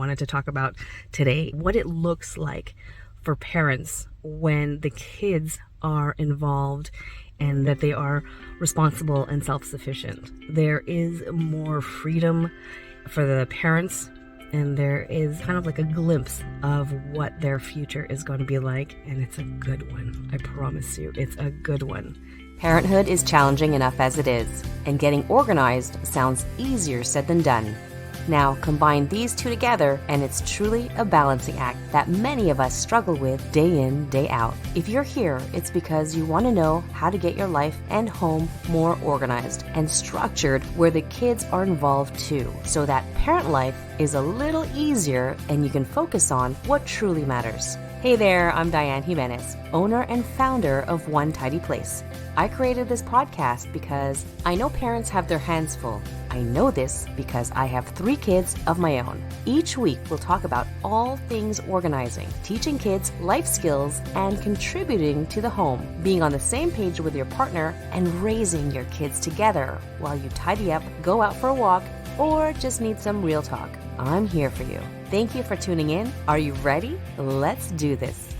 wanted to talk about today. What it looks like for parents when the kids are involved and that they are responsible and self-sufficient. There is more freedom for the parents, and there is kind of like a glimpse of what their future is going to be like, and it's a good one. I promise you, it's a good one. Parenthood is challenging enough as it is, and getting organized sounds easier said than done. Now, combine these two together, and it's truly a balancing act that many of us struggle with day in, day out. If you're here, it's because you want to know how to get your life and home more organized and structured where the kids are involved too, so that parent life is a little easier and you can focus on what truly matters. Hey there, I'm Dianne Jimenez, owner and founder of One Tidy Place. I created this podcast because I know parents have their hands full. I know this because I have 3 kids of my own. Each week, we'll talk about all things organizing, teaching kids life skills, and contributing to the home, being on the same page with your partner, and raising your kids together while you tidy up, go out for a walk, or just need some real talk. I'm here for you. Thank you for tuning in. Are you ready? Let's do this.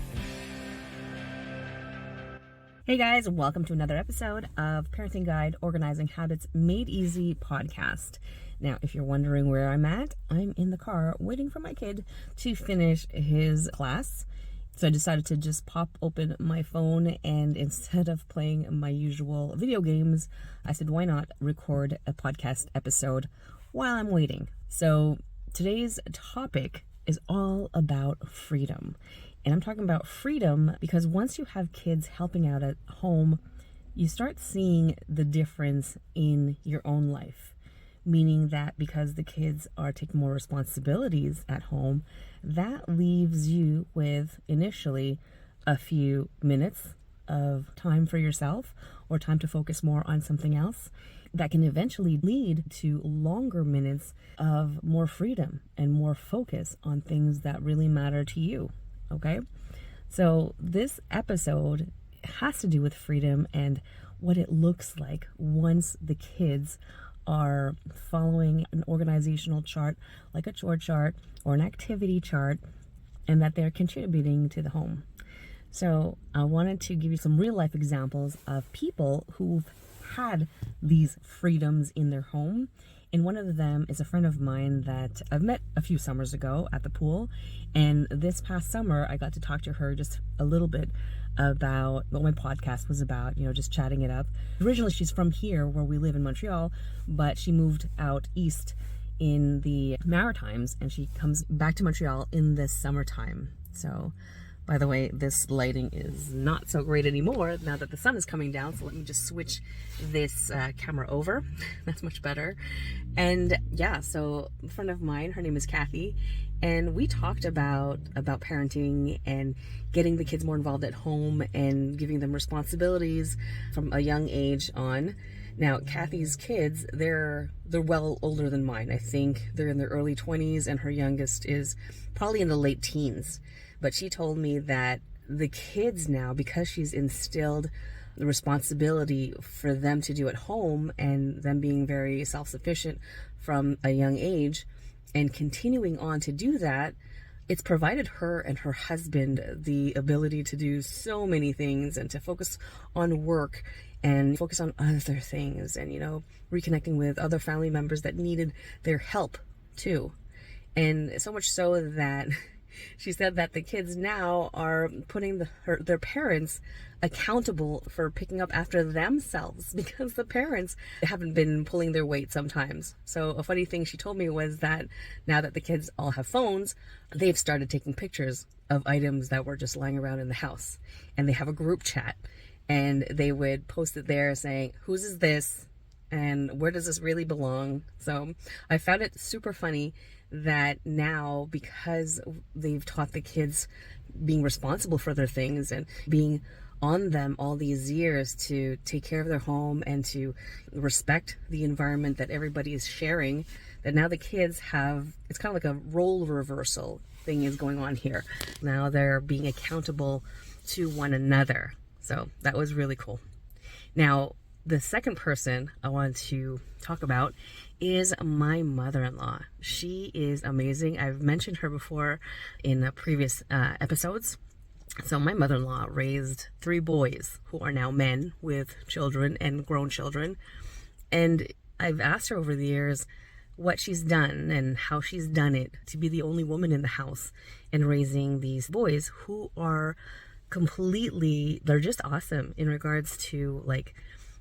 Hey guys, welcome to another episode of Parenting Guide Organizing Habits Made Easy podcast. Now, if you're wondering where I'm at, I'm in the car waiting for my kid to finish his class. So I decided to just pop open my phone, and instead of playing my usual video games, I said, why not record a podcast episode while I'm waiting? So today's topic is all about freedom. And I'm talking about freedom because once you have kids helping out at home, you start seeing the difference in your own life. Meaning that because the kids are taking more responsibilities at home, that leaves you with initially a few minutes of time for yourself or time to focus more on something else. That can eventually lead to longer minutes of more freedom and more focus on things that really matter to you. Okay, so this episode has to do with freedom and what it looks like once the kids are following an organizational chart, like a chore chart or an activity chart, and that they're contributing to the home. So I wanted to give you some real life examples of people who've had these freedoms in their home. And one of them is a friend of mine that I've met a few summers ago at the pool. And this past summer, I got to talk to her just a little bit about what my podcast was about, just chatting it up. Originally, she's from here where we live in Montreal, but she moved out east in the Maritimes, and she comes back to Montreal in the summertime. So, by the way, this lighting is not so great anymore now that the sun is coming down. So let me just switch this camera over. That's much better. And yeah, so a friend of mine, her name is Kathy, and we talked about parenting and getting the kids more involved at home and giving them responsibilities from a young age on. Now, Kathy's kids, they're well older than mine. I think they're in their early 20s, and her youngest is probably in the late teens. But she told me that the kids now, because she's instilled the responsibility for them to do at home and them being very self-sufficient from a young age and continuing on to do that, it's provided her and her husband the ability to do so many things and to focus on work and focus on other things and, reconnecting with other family members that needed their help too. And so much so that she said that the kids now are putting their parents accountable for picking up after themselves because the parents haven't been pulling their weight sometimes. So a funny thing she told me was that now that the kids all have phones, they've started taking pictures of items that were just lying around in the house. And they have a group chat, and they would post it there saying, whose is this? And where does this really belong? So I found it super funny that now, because they've taught the kids being responsible for their things and being on them all these years to take care of their home and to respect the environment that everybody is sharing, that now the kids have, it's kind of like a role reversal thing is going on here. Now they're being accountable to one another. So that was really cool. Now, The second person I want to talk about is my mother-in-law. She is amazing. I've mentioned her before in previous episodes. So my mother-in-law raised 3 boys who are now men with children and grown children. And I've asked her over the years what she's done and how she's done it to be the only woman in the house and raising these boys who are they're just awesome in regards to, like,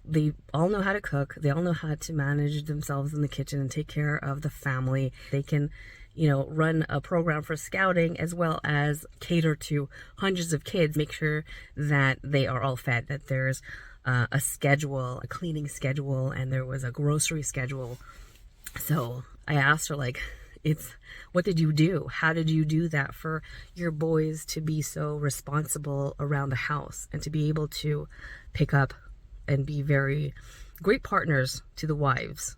they all know how to cook. They all know how to manage themselves in the kitchen and take care of the family. They can, run a program for scouting as well as cater to hundreds of kids, make sure that they are all fed, that there's a schedule, a cleaning schedule, and there was a grocery schedule. So I asked her, like, what did you do? How did you do that for your boys to be so responsible around the house and to be able to pick up and be very great partners to the wives,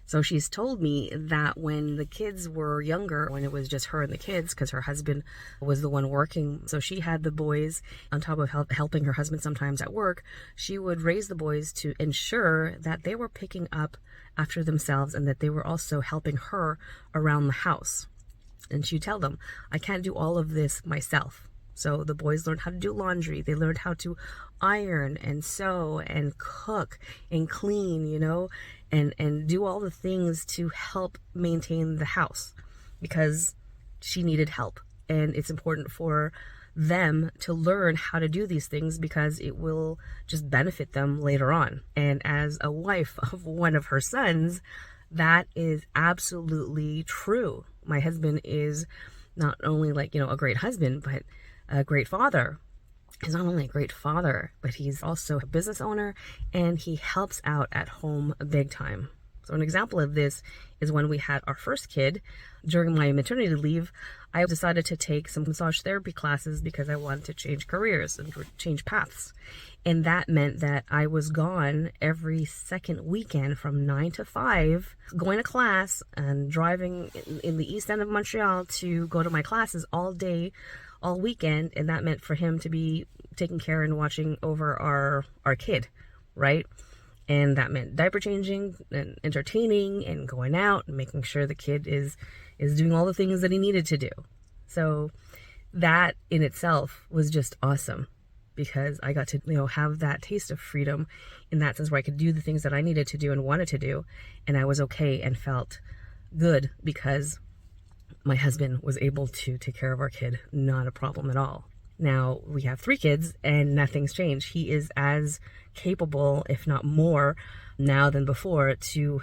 So she's told me that when the kids were younger, when it was just her and the kids, because her husband was the one working, so she had the boys on top of helping her husband sometimes at work, she would raise the boys to ensure that they were picking up after themselves and that they were also helping her around the house. And she'd tell them, I can't do all of this myself. So the boys learned how to do laundry. They learned how to iron and sew and cook and clean, and do all the things to help maintain the house because she needed help. And it's important for them to learn how to do these things because it will just benefit them later on. And as a wife of one of her sons, that is absolutely true. My husband is not only a great husband, but a great father. He's not only a great father, but he's also a business owner and he helps out at home big time. So an example of this is when we had our first kid. During my maternity leave, I decided to take some massage therapy classes because I wanted to change careers and change paths. And that meant that I was gone every second weekend from 9 to 5, going to class and driving in the east end of Montreal to go to my classes all day, all weekend. And that meant for him to be taking care and watching over our kid, right? And that meant diaper changing and entertaining and going out and making sure the kid is doing all the things that he needed to do. So that in itself was just awesome because I got to, have that taste of freedom in that sense where I could do the things that I needed to do and wanted to do. And I was okay and felt good because my husband was able to take care of our kid. Not a problem at all. Now we have 3 kids and nothing's changed. He is as capable, if not more, now than before to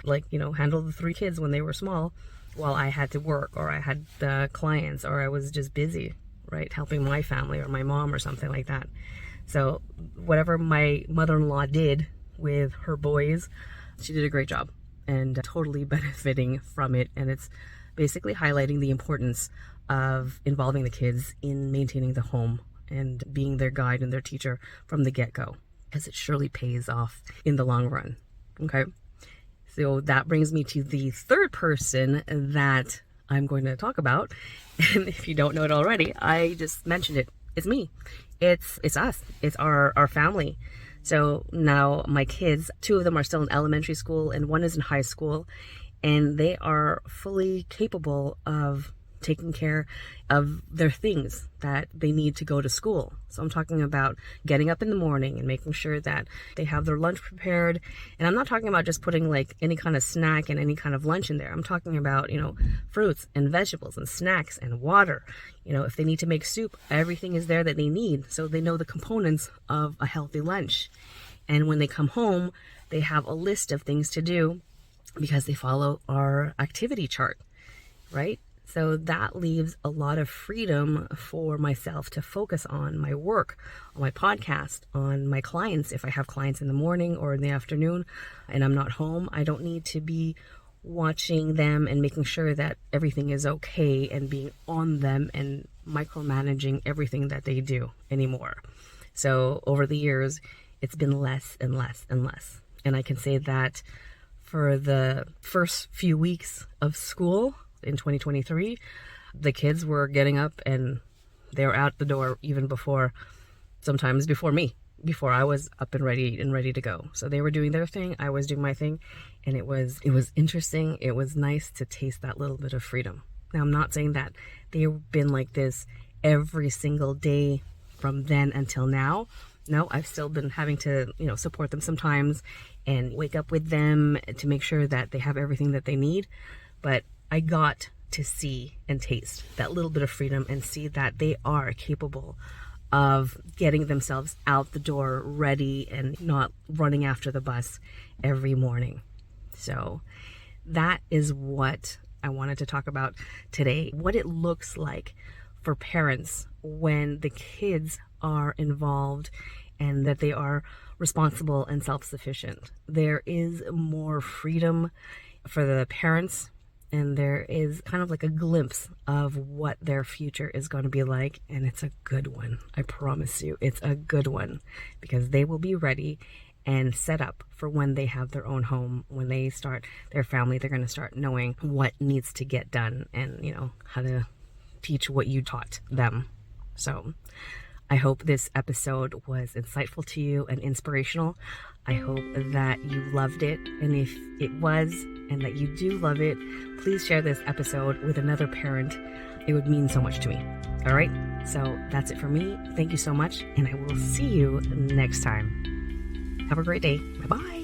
handle the 3 kids when they were small while I had to work or I had clients or I was just busy, right? Helping my family or my mom or something like that. So whatever my mother-in-law did with her boys, she did a great job and totally benefiting from it. And it's basically highlighting the importance of involving the kids in maintaining the home and being their guide and their teacher from the get-go, because it surely pays off in the long run. Okay, so that brings me to the third person that I'm going to talk about. And if you don't know it already, I just mentioned it. It's me. It's us. It's our family. So now my kids, 2 of them are still in elementary school and 1 is in high school, and they are fully capable of taking care of their things that they need to go to school. So I'm talking about getting up in the morning and making sure that they have their lunch prepared. And I'm not talking about just putting any kind of snack and any kind of lunch in there. I'm talking about, fruits and vegetables and snacks and water. If they need to make soup, everything is there that they need. So they know the components of a healthy lunch. And when they come home, they have a list of things to do because they follow our activity chart, right? So that leaves a lot of freedom for myself to focus on my work, on my podcast, on my clients. If I have clients in the morning or in the afternoon and I'm not home, I don't need to be watching them and making sure that everything is okay and being on them and micromanaging everything that they do anymore. So over the years, it's been less and less and less. And I can say that for the first few weeks of school in 2023, the kids were getting up and they were out the door even sometimes before me. before I was up and ready to go. So they were doing their thing, I was doing my thing, and it was interesting. It was nice to taste that little bit of freedom. Now, I'm not saying that they've been like this every single day from then until now. No, I've still been having to, support them sometimes and wake up with them to make sure that they have everything that they need. But I got to see and taste that little bit of freedom and see that they are capable of getting themselves out the door ready and not running after the bus every morning. So that is what I wanted to talk about today, what it looks like for parents when the kids are involved and that they are responsible and self-sufficient. There is more freedom for the parents, and there is kind of like a glimpse of what their future is going to be like, and it's a good one. I promise you, it's a good one, because they will be ready and set up for when they have their own home, when they start their family. They're going to start knowing what needs to get done and, how to teach what you taught them. So I hope this episode was insightful to you and inspirational. I hope that you loved it. And if it was, and that you do love it, please share this episode with another parent. It would mean so much to me. All right. So that's it for me. Thank you so much. And I will see you next time. Have a great day. Bye-bye.